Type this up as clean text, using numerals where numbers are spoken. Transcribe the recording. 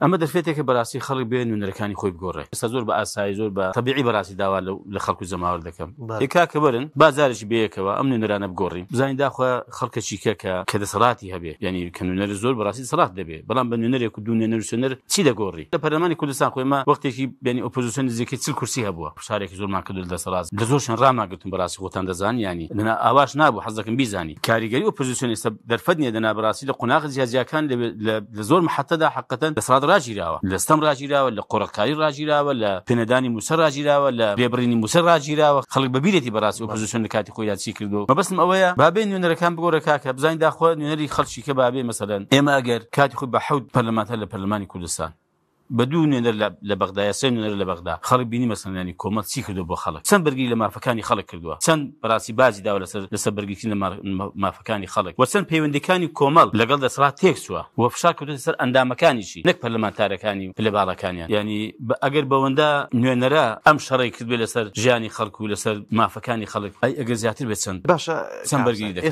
ئەمە دەفێتێکە بەڕاستی خەڵک بێن نوێنەرەکانی خۆی بگۆڕێ. ئێستا زۆر بە ئاسایی زۆر بە تەبیعی بەڕاستی داوا لە خەڵکو زەماوەر دەکەم. کاکە بەرن بازارێکی بەیەکەوە ئەم نوێنەرانە بگۆڕین بزانین داخوا خەڵکێکی کە دەسەڵاتی هەبێ، یعنی کە نوێنەر زۆر بەڕاستی دەسەڵات دەبێت، بەڵام بە نوێنەرێک و دوو نوێنەر و سوێنەر چی دەگۆڕی؟ لە پەرلەمانی کوردستان خۆی ما وەختێکی بینی ئۆپۆزیسیۆن نزیکەی 40 کورسی هەبووە، شارێکی زۆرمان کردو لە دەسەڵات لە زۆرشان ڕاماگرتون بەڕاستی خۆتان دەزانین، یعنی لەنا ئاواش نابوو حەز دەکەم بیزانی کاریگەری ئۆپۆزیسیۆن ئێستا دەرفەت نییە دەنا بەڕاستی لە قۆناغ جیاجیەکان لە زۆر محەتەدا حەقەتەن دەسەڵات ڕاگیراوە، لە ستەم ڕاگیراوە، لە قۆڕەقکاری ڕاگیراوە، لە پێنەدانی موسە ڕاگیراوە، لە بێبڕینی موسە ڕاگیراوە. خەڵک بەبیرێتی بەڕاستی ئۆپۆزیسیۆن لە کاتی خۆیدا چی کردو. مەبەستم ئەوەیە بابێ نوێنەرەکان بگۆڕە کاکە بزانین داخوا نوێنەری خەڵکی کە بابێ مەسەلەن ئێمە ئەگەر کاتی خۆی بە 7 پەرلەمانتە لە پەرلەمانی کوردستان بدون نوێنەر لە بەغدایە سێ نوێنەر لە بەغدا خەڵک بینی مەسەلەنی کۆمەڵ چی کردو بۆ خەڵک، چەند بەرگی لە مافەکانی خەڵک کردووە، چەند بەڕاستی بازی داوە لەسەر بەرگێکی لە مافەکانی خەڵک و چەند پەیوەندیەکانی کۆمەڵ لەگەڵ دەسەڵات تێکچووە و فشار کردوتە سەر ئەندامەکانیشی نەک پەرلەمانتارەکانی پلەباڵەکانیان. یعنی ئەگەر بەوەندا نوێنەرە ئەم شەڕی کردوێ لەسەر ژیانی خەڵک و لەسەر مافەکانی خەڵک ئەگەر زیاتر بێت چەند باشە چەند بەرگی دەکات.